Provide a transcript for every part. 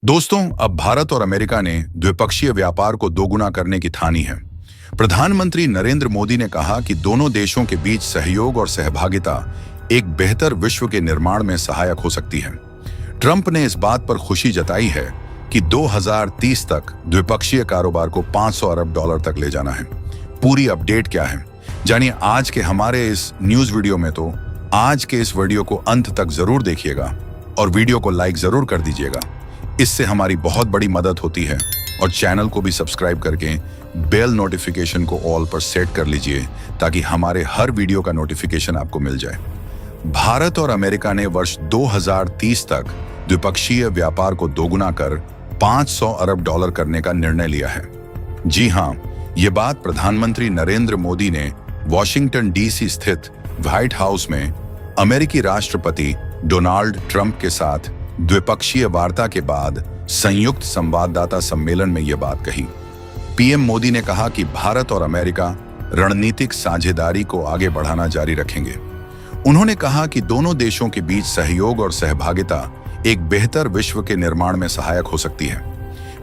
दोस्तों, अब भारत और अमेरिका ने द्विपक्षीय व्यापार को दोगुना करने की ठानी है। प्रधानमंत्री नरेंद्र मोदी ने कहा कि दोनों देशों के बीच सहयोग और सहभागिता एक बेहतर विश्व के निर्माण में सहायक हो सकती है। ट्रंप ने इस बात पर खुशी जताई है कि 2030 तक द्विपक्षीय कारोबार को $500 अरब तक ले जाना है। पूरी अपडेट क्या है, जानिए आज के हमारे इस न्यूज वीडियो में। तो आज के इस वीडियो को अंत तक जरूर देखिएगा और वीडियो को लाइक जरूर कर दीजिएगा। इससे हमारी बहुत बड़ी मदद होती है। और चैनल को भी सब्सक्राइब करके बेल नोटिफिकेशन को ऑल पर सेट कर लीजिए ताकि हमारे हर वीडियो का नोटिफिकेशन आपको मिल जाए। भारत और अमेरिका ने वर्ष 2030 तक द्विपक्षीय व्यापार को दोगुना कर $500 अरब करने का निर्णय लिया है। जी हां, ये बात प्रधानमंत्री नरेंद्र मोदी ने वॉशिंगटन डीसी स्थित व्हाइट हाउस में अमेरिकी राष्ट्रपति डोनाल्ड ट्रंप के साथ द्विपक्षीय वार्ता के बाद संयुक्त संवाददाता सम्मेलन में यह बात कही। पीएम मोदी ने कहा कि भारत और अमेरिका रणनीतिक साझेदारी को आगे बढ़ाना जारी रखेंगे। उन्होंने कहा कि दोनों देशों के बीच सहयोग और सहभागिता एक बेहतर विश्व के निर्माण में सहायक हो सकती है।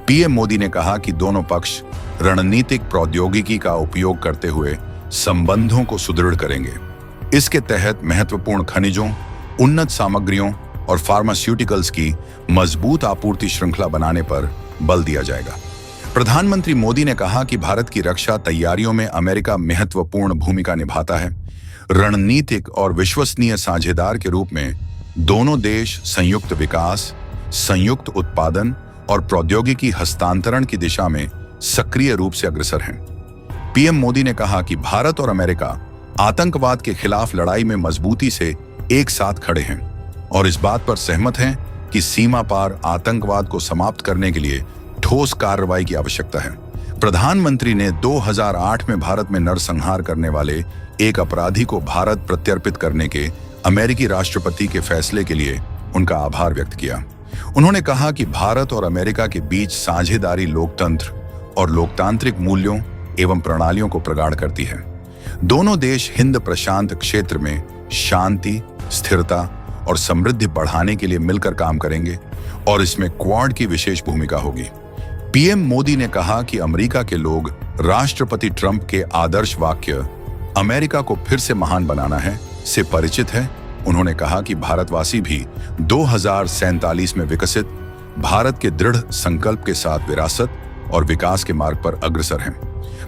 पीएम मोदी ने कहा कि दोनों पक्ष रणनीतिक प्रौद्योगिकी का उपयोग करते हुए संबंधों को सुदृढ़ करेंगे। इसके तहत महत्वपूर्ण खनिजों, उन्नत सामग्रियों और फार्मास्यूटिकल्स की मजबूत आपूर्ति श्रृंखला बनाने पर बल दिया जाएगा। प्रधानमंत्री मोदी ने कहा कि भारत की रक्षा तैयारियों में अमेरिका महत्वपूर्ण भूमिका निभाता है। रणनीतिक और विश्वसनीय साझेदार के रूप में दोनों देश संयुक्त विकास, संयुक्त उत्पादन और प्रौद्योगिकी हस्तांतरण की दिशा में सक्रिय रूप से अग्रसर हैं। पीएम मोदी ने कहा कि भारत और अमेरिका आतंकवाद के खिलाफ लड़ाई में मजबूती से एक साथ खड़े हैं और इस बात पर सहमत हैं कि सीमा पार आतंकवाद को समाप्त करने के लिए ठोस कार्रवाई की आवश्यकता है। प्रधानमंत्री ने 2008 में भारत में नरसंहार करने वाले एक अपराधी को भारत प्रत्यर्पित करने के अमेरिकी राष्ट्रपति के फैसले के लिए उनका आभार व्यक्त किया। उन्होंने कहा कि भारत और अमेरिका के बीच साझेदारी लोकतंत्र और लोकतांत्रिक मूल्यों एवं प्रणालियों को प्रगाढ़ करती है। दोनों देश हिंद प्रशांत क्षेत्र में शांति, स्थिरता और समृद्धि बढ़ाने के लिए मिलकर काम करेंगे और इसमें क्वाड की विशेष भूमिका होगी। पीएम मोदी ने कहा कि अमेरिका के लोग राष्ट्रपति ट्रंप के आदर्श वाक्य अमेरिका को फिर से महान बनाना है से परिचित है। उन्होंने कहा कि भारतवासी भी 2047 में विकसित भारत के दृढ़ संकल्प के साथ विरासत और विकास के मार्ग पर अग्रसर हैं।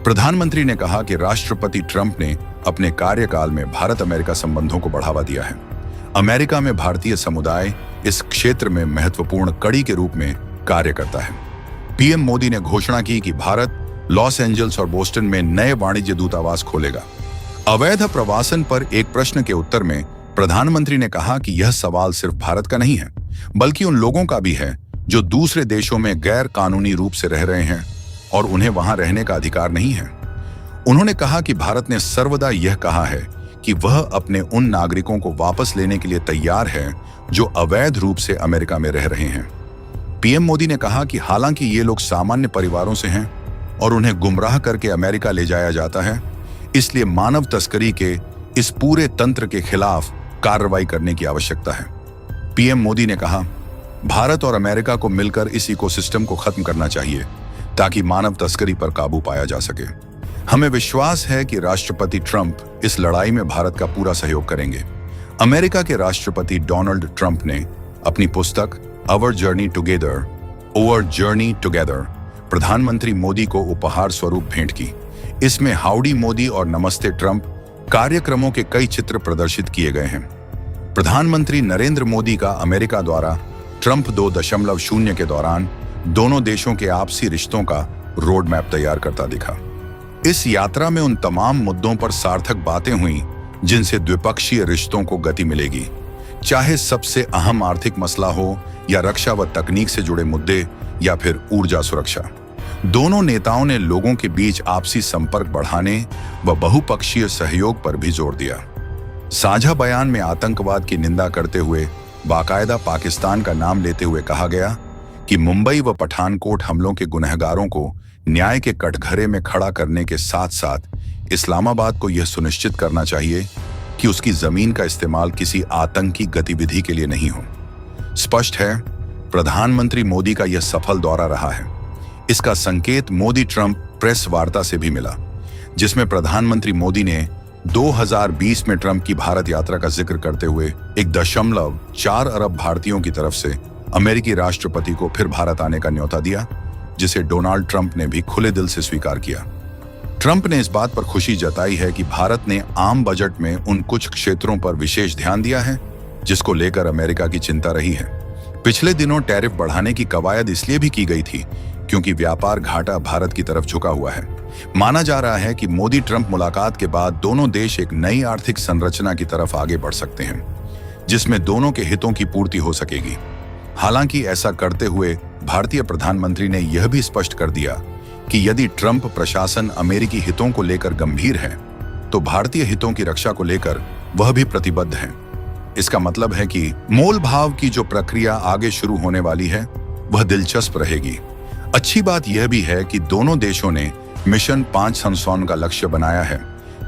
प्रधानमंत्री ने कहा कि राष्ट्रपति ट्रंप ने अपने कार्यकाल में भारत अमेरिका संबंधों को बढ़ावा दिया है। अमेरिका में भारतीय समुदाय इस क्षेत्र में महत्वपूर्ण कड़ी के रूप में कार्य करता है। पीएम मोदी ने घोषणा की कि भारत लॉस एंजल्स और बोस्टन में नए वाणिज्य दूतावास खोलेगा। अवैध प्रवासन पर एक प्रश्न के उत्तर में प्रधानमंत्री ने कहा कि यह सवाल सिर्फ भारत का नहीं है, बल्कि उन लोगों का भी है जो दूसरे देशों में गैर कानूनी रूप से रह रहे हैं और उन्हें वहां रहने का अधिकार नहीं है। उन्होंने कहा कि भारत ने सर्वदा यह कहा है कि वह अपने उन नागरिकों को वापस लेने के लिए तैयार है जो अवैध रूप से अमेरिका में रह रहे हैं। पीएम मोदी ने कहा कि हालांकि ये लोग सामान्य परिवारों से हैं और उन्हें गुमराह करके अमेरिका ले जाया जाता है, इसलिए मानव तस्करी के इस पूरे तंत्र के खिलाफ कार्रवाई करने की आवश्यकता है। पीएम मोदी ने कहा, भारत और अमेरिका को मिलकर इस इकोसिस्टम को खत्म करना चाहिए ताकि मानव तस्करी पर काबू पाया जा सके। हमें विश्वास है कि राष्ट्रपति ट्रंप इस लड़ाई में भारत का पूरा सहयोग करेंगे। अमेरिका के राष्ट्रपति डोनाल्ड ट्रंप ने अपनी पुस्तक आवर जर्नी टुगेदर प्रधानमंत्री मोदी को उपहार स्वरूप भेंट की। इसमें हाउडी मोदी और नमस्ते ट्रंप कार्यक्रमों के कई चित्र प्रदर्शित किए गए हैं। प्रधानमंत्री नरेंद्र मोदी का अमेरिका द्वारा ट्रंप 2.0 के दौरान दोनों देशों के आपसी रिश्तों का रोड मैप तैयार करता दिखा। इस यात्रा में उन तमाम मुद्दों पर सार्थक बातें हुई जिनसे द्विपक्षीय रिश्तों को गति मिलेगी, चाहे सबसे अहम आर्थिक मसला हो या रक्षा व तकनीक से जुड़े मुद्दे या फिर ऊर्जा सुरक्षा। दोनों नेताओं ने लोगों के बीच आपसी संपर्क बढ़ाने व बहुपक्षीय सहयोग पर भी जोर दिया। साझा बयान में आतंकवाद की निंदा करते हुए बाकायदा पाकिस्तान का नाम लेते हुए कहा गया कि मुंबई व पठानकोट हमलों के गुनहगारों को न्याय के कटघरे में खड़ा करने के साथ साथ इस्लामाबाद को यह सुनिश्चित करना चाहिए कि उसकी जमीन का इस्तेमाल किसी आतंकी गतिविधि के लिए नहीं हो। स्पष्ट है, प्रधानमंत्री मोदी का यह सफल दौरा रहा है। इसका संकेत मोदी ट्रंप प्रेस वार्ता से भी मिला, जिसमें प्रधानमंत्री मोदी ने 2020 में ट्रंप की भारत यात्रा का जिक्र करते हुए 1.4 अरब भारतीयों की तरफ से अमेरिकी राष्ट्रपति को फिर भारत आने का न्योता दिया, जिसे डोनाल्ड ट्रंप ने भी खुले दिल से स्वीकार किया। ट्रंप ने इस बात पर खुशी जताई है कि भारत ने आम बजट में उन कुछ क्षेत्रों पर विशेष ध्यान दिया है जिसको लेकर अमेरिका की चिंता रही है। पिछले दिनों टैरिफ बढ़ाने की कवायद इसलिए भी की गई थी क्योंकि व्यापार घाटा भारत की तरफ झुका हुआ है। माना जा रहा है कि मोदी ट्रंप मुलाकात के बाद दोनों देश एक नई आर्थिक संरचना की तरफ आगे बढ़ सकते हैं, जिसमें दोनों के हितों की पूर्ति हो सकेगी। हालांकि ऐसा करते हुए भारतीय प्रधानमंत्री ने यह भी स्पष्ट कर दिया कि यदि ट्रंप प्रशासन अमेरिकी हितों को लेकर गंभीर है तो भारतीय हितों की रक्षा को लेकर वह भी प्रतिबद्ध है। इसका मतलब है कि मोल भाव की जो प्रक्रिया आगे शुरू होने वाली है वह दिलचस्प रहेगी। अच्छी बात यह भी है कि दोनों देशों ने मिशन 5 का लक्ष्य बनाया है,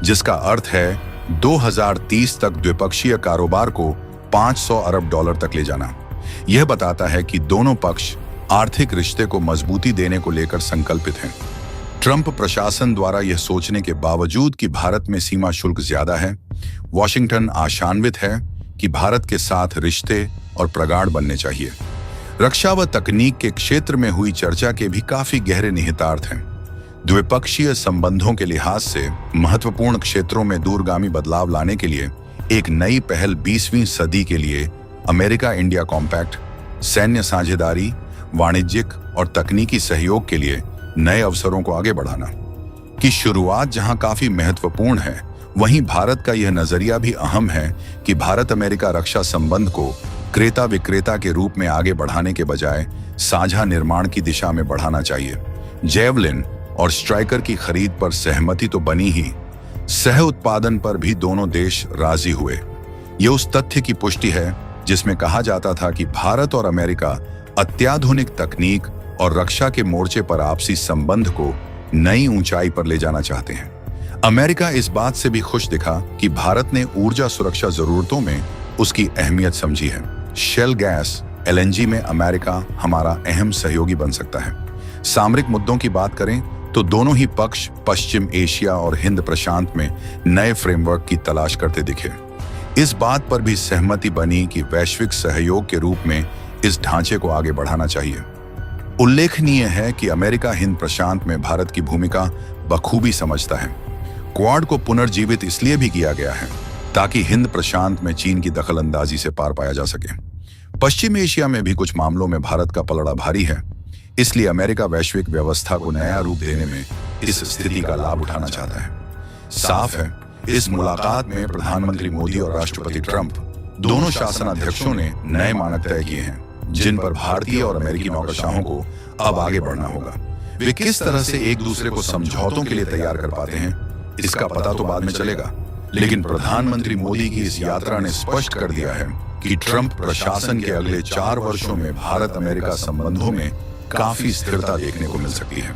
जिसका अर्थ है 2030 तक द्विपक्षीय कारोबार को $500 अरब तक ले जाना। यह बताता है कि दोनों पक्ष आर्थिक रिश्ते को मजबूती देने को लेकर संकल्पित हैं। ट्रंप प्रशासन द्वारा यह सोचने के बावजूद कि भारत में सीमा शुल्क ज्यादा है, वॉशिंगटन आशान्वित है कि भारत के साथ रिश्ते और प्रगाढ़ बनने चाहिए। रक्षा व तकनीक के क्षेत्र में हुई चर्चा के भी काफी गहरे निहितार्थ हैं। द्विपक्षीय संबंधों के लिहाज से महत्वपूर्ण क्षेत्रों में दूरगामी बदलाव लाने के लिए एक नई पहल 20वीं सदी के लिए अमेरिका इंडिया कॉम्पैक्ट, सैन्य साझेदारी, वाणिज्यिक और तकनीकी सहयोग के लिए नए अवसरों को आगे बढ़ाना की शुरुआत जहां काफी महत्वपूर्ण है, वहीं भारत का यह नजरिया भी अहम है कि भारत अमेरिका रक्षा संबंध को क्रेता विक्रेता के रूप में आगे बढ़ाने के बजाय साझा निर्माण की दिशा में बढ़ाना चाहिए। जेवलिन और स्ट्राइकर की खरीद पर सहमति तो बनी ही, सह उत्पादन पर भी दोनों देश राजी हुए। यह उस तथ्य की पुष्टि है जिसमें कहा जाता था कि भारत और अमेरिका अत्याधुनिक तकनीक और रक्षा के मोर्चे पर आपसी संबंध को नई ऊंचाई पर ले जाना चाहते हैं। अमेरिका इस बात से भी खुश दिखा कि भारत ने ऊर्जा सुरक्षा जरूरतों में उसकी अहमियत समझी है। शेल गैस LNG में अमेरिका हमारा अहम सहयोगी बन सकता है। सामरिक मुद्दों की बात करें तो दोनों ही पक्ष पश्चिम एशिया और हिंद प्रशांत में नए फ्रेमवर्क की तलाश करते दिखे। इस बात पर भी सहमति बनी कि वैश्विक सहयोग के रूप में इस ढांचे को आगे बढ़ाना चाहिए। उल्लेखनीय है कि अमेरिका हिंद प्रशांत में भारत की भूमिका बखूबी समझता है। क्वाड को पुनर्जीवित इसलिए भी किया गया है ताकि हिंद प्रशांत में चीन की दखलंदाजी से पार पाया जा सके। पश्चिम एशिया में भी कुछ मामलों में भारत का पलड़ा भारी है, इसलिए अमेरिका वैश्विक व्यवस्था को नया रूप देने में इस स्थिति का लाभ उठाना चाहता है। साफ है, इस मुलाकात में प्रधानमंत्री मोदी और राष्ट्रपति ट्रंप दोनों शासनाध्यक्षों ने नए मानक तय किए हैं, जिन पर भारतीय और अमेरिकी नौकरशाहों को अब आगे बढ़ना होगा। वे किस तरह से एक दूसरे को समझौतों के लिए तैयार कर पाते हैं, इसका पता तो बाद में चलेगा, लेकिन प्रधानमंत्री मोदी की इस यात्रा ने स्पष्ट कर दिया है कि ट्रंप प्रशासन के अगले 4 वर्षों में भारत अमेरिका संबंधों में काफी स्थिरता देखने को मिल सकती है।